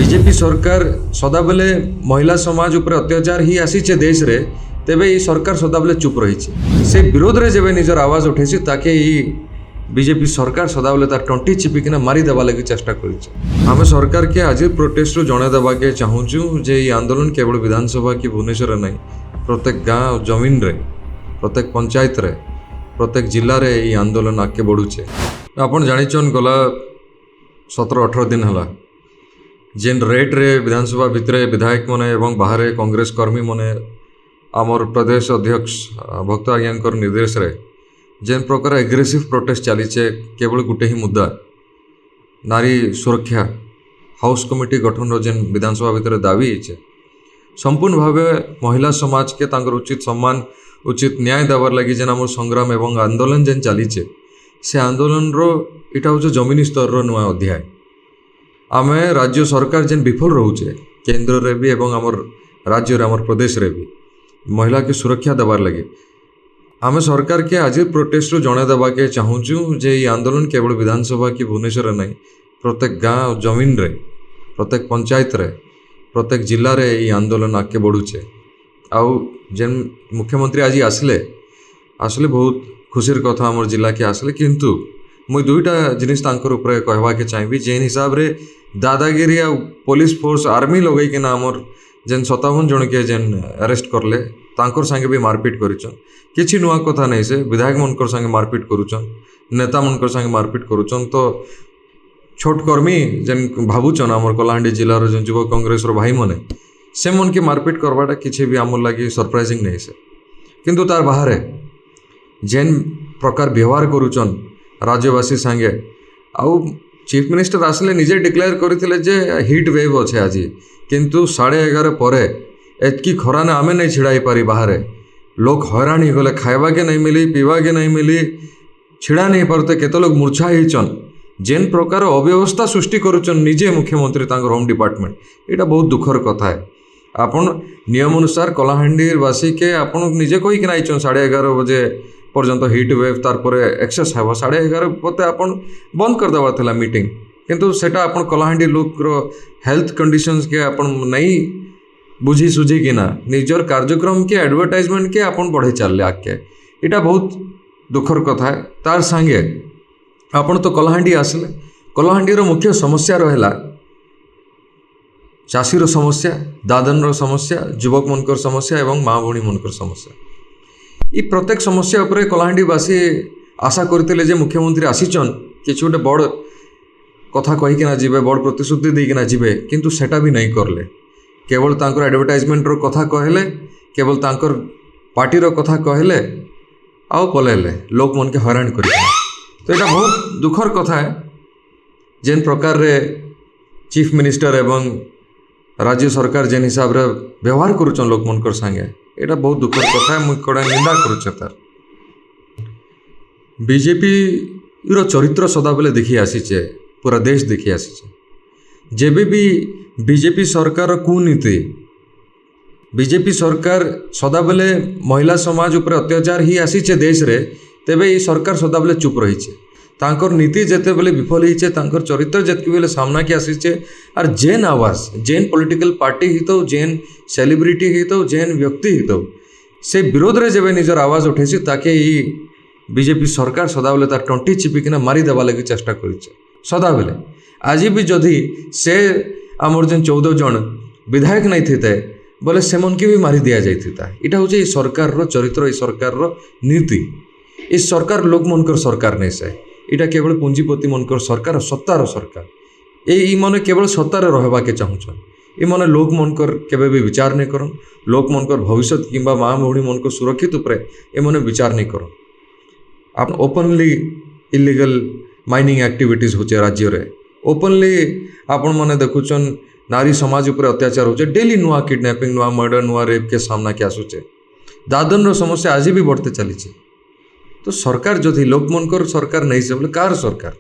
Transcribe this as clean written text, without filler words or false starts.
BJP सरकार सदाबले महिला समाज उपर अत्याचार ही आसीचे देश रे तेबे ये सरकार सदाबले चुप रही से विरोध रे जेबे निजर आवाज उठेछि ताके ई बीजेपी सरकार सदाबले तार टंटी चिपिकिना मारी देवा लगी चेष्टा करिছে। आमे सरकार के आज प्रोटेस्ट रो जणे देबा के चाहूछु जे ई आंदोलन केवल विधानसभा की भुवनेश्वर नहीं प्रत्येक गाँव जमीन रे प्रत्येक पंचायत रे प्रत्येक जिल्ला रे ई आंदोलन आगे बढ़ुचे। आपण जानिछन गला 17-18 दिन हला जेन रेट रे विधानसभा भितर विधायक मने एवं बाहर कांग्रेस कर्मी मने आमर प्रदेश अध्यक्ष भक्त आज्ञा निर्देश रे जेन प्रकार एग्रेसिव प्रोटेस्ट चलीचे केवल गोटे ही मुद्दा नारी सुरक्षा हाउस कमिटी गठन जेन विधानसभा भितर दाबी है संपूर्ण भाव महिला समाज के तांकर उचित सम्मान उचित न्याय देवार लगी जेन आम संग्राम एवं आंदोलन जेन चलीचे से आंदोलन रो इटा हूँ जमीनी स्तर रो नुआ अध्याय। आमे राज्य सरकार जेन विफल रोचे केंद्र रे भी एवं आमर राज्य रे आमर प्रदेश रे भी महिला की सुरक्षा देवार लगे आमे सरकार के आज प्रोटेस्ट जणे देवा के चाहूछु जे ये आंदोलन केवल विधानसभा की भुवनेश्वर नहीं प्रत्येक गाँव जमीन रे प्रत्येक पंचायत रे प्रत्येक जिल्ला रे ये आंदोलन आगे बढ़ुचे। आउ जेन मुख्यमंत्री आज आसले बहुत खुशीर कथा आमर जिला के आसले किंतु मुई दुईटा जिनिस तांकर ऊपर कहवा के चाहिए जेन हिसाब रे दादागिरी आ पुलिस फोर्स आर्मी लगे कि ना आमर जेन 57 जन के जेन अरेस्ट करले तांकर संगे भी मारपीट करिछन किछि नुआ कथा नहीं से विधायक मनकर संगे मारपीट करुछन नेता मनकर संगे मारपीट करुछन तो छोट कर्मी जेन भावुछन आमर कलाहांडी जिलार जेन युवा कांग्रेस रो भाई मने से मन के मारपीट करवाटा किछि भी आमर लगी सरप्राइजिंग नहीं से किंतु तार बाहर जेन प्रकार व्यवहार करुछन राज्यवासी संगे आउ चीफ मिनिस्टर आसले निजे डिक्लेयर करथिले जे हिट वेव अच्छे आज किंतु 11:30 पर एतकी खरा ने आमे नहीं छिड़ाई पारी बाहर लोग हैरान ही गले खाइबा के नहीं मिली पीवा के नहीं मिली छिड़ा नहीं पारते केते लोग मूर्छा होइछन जेन प्रकार अव्यवस्था सृष्टि करुछन निजे मुख्यमंत्री तांकर होम डिपार्टमेंट एटा बहुत दुखर कथा है। आपण नियम अनुसार कलाहांडी वासी के आपण निजे कही कि आइछन 11:30 बजे पर्यंत हिट वेव तार पर एक्सेस हे 11:30 पते आपण बंद कर देवा थिला मीटिंग किंतु सेटा आपण कलाहांडी लोक रो हेल्थ कंडीशंस के आपण नहीं बुझी सुझी कि ना निजर कार्यक्रम के एडवर्टाइजमेंट के आपण बढ़े चलले आके एटा बहुत दुखर कथा है। तार संगे आपण तो कलाहांडी आसले कलाहांडी रो मुख्य समस्या रहला चाषी रो समस्या दादन रो समस्या युवक मनकर समस्या एवं माँ भौणी मनकर समस्या ये प्रत्येक समस्या उपरे कलाहांडीवासी आशा करते जे मुख्यमंत्री आसीचन किसी गोटे बड़ कथा कहीकिना जीवे बड़ प्रतिश्रुति देकिना जीवे किंतु सेटा भी नहीं करले केवल तांकर एडवर्टाइजमेंट रो कथा कहले केवल तांकर पार्टी रो कथा कहले आउ पलेले लोक मन के हैरान कर तो यहाँ बहुत दुखर कथा है जेन प्रकार रे चीफ मिनिस्टर एवं राज्य सरकार जेन हिसाब रे व्यवहार करुचन लोक मनकर संगे एटा बहुत दुखर कथा है। मुझे कड़ा निंदा करुचे तार बीजेपी रो चरित्र सदाबले देखी आसीचे पूरा देश देखी आसीचे जेबे भी बीजेपी सरकार कुनीति बीजेपी सरकार सदाबले महिला समाज उपर अत्याचार ही आसीचे देश रे तेबे ये सरकार सदाबले चुप रही तांकर नीति जेते बेले विफल होइचे तांकर चरित्र जेतके बेले सामना के आसीचे और जेन आवाज जेन पॉलिटिकल पार्टी हितो जेन सेलिब्रिटी हितो जेन व्यक्ति हितो से विरोध रे जेबे निजर आवाज उठेछि ताके ई बीजेपी सरकार सदाबले तार टंटी चिपिकिना मारी देवा लगी चेष्टा करिছে सदाबले आज भी जदि से आमर जेन 14 जन विधायक नहीं थे बोले से मन के भी मारी दिया जाइथिता इटा होचे ई सरकार रो चरित्र ई सरकार रो नीति ई सरकार लोक मनकर सरकार नहीं से इटा केवल पूंजीपति मनकर सरकार सत्तार सरकार ए मने केवल सत्तार रहबा के चाहूछन ए मने लोक मनकर केबे भी विचार नहीं करन लोक मनकर भविष्य किंबा माँ भौणी मनकर सुरक्षित उपरे ए मने विचार नहीं करन आप ओपनली इलीगल माइनिंग एक्टिविटीज होचे राज्य रे ओपनली आपण मने देखुछन नारी समाज ऊपर अत्याचार होचे डेली नुआ किडनैपिंग नुआ मर्डर नुआ रेप के सामना के आसुचे दादन रो समस्या आज भी बढ़ते चली तो सरकार जो थी लोक मनकर सरकार नहीं से बोले कार सरकार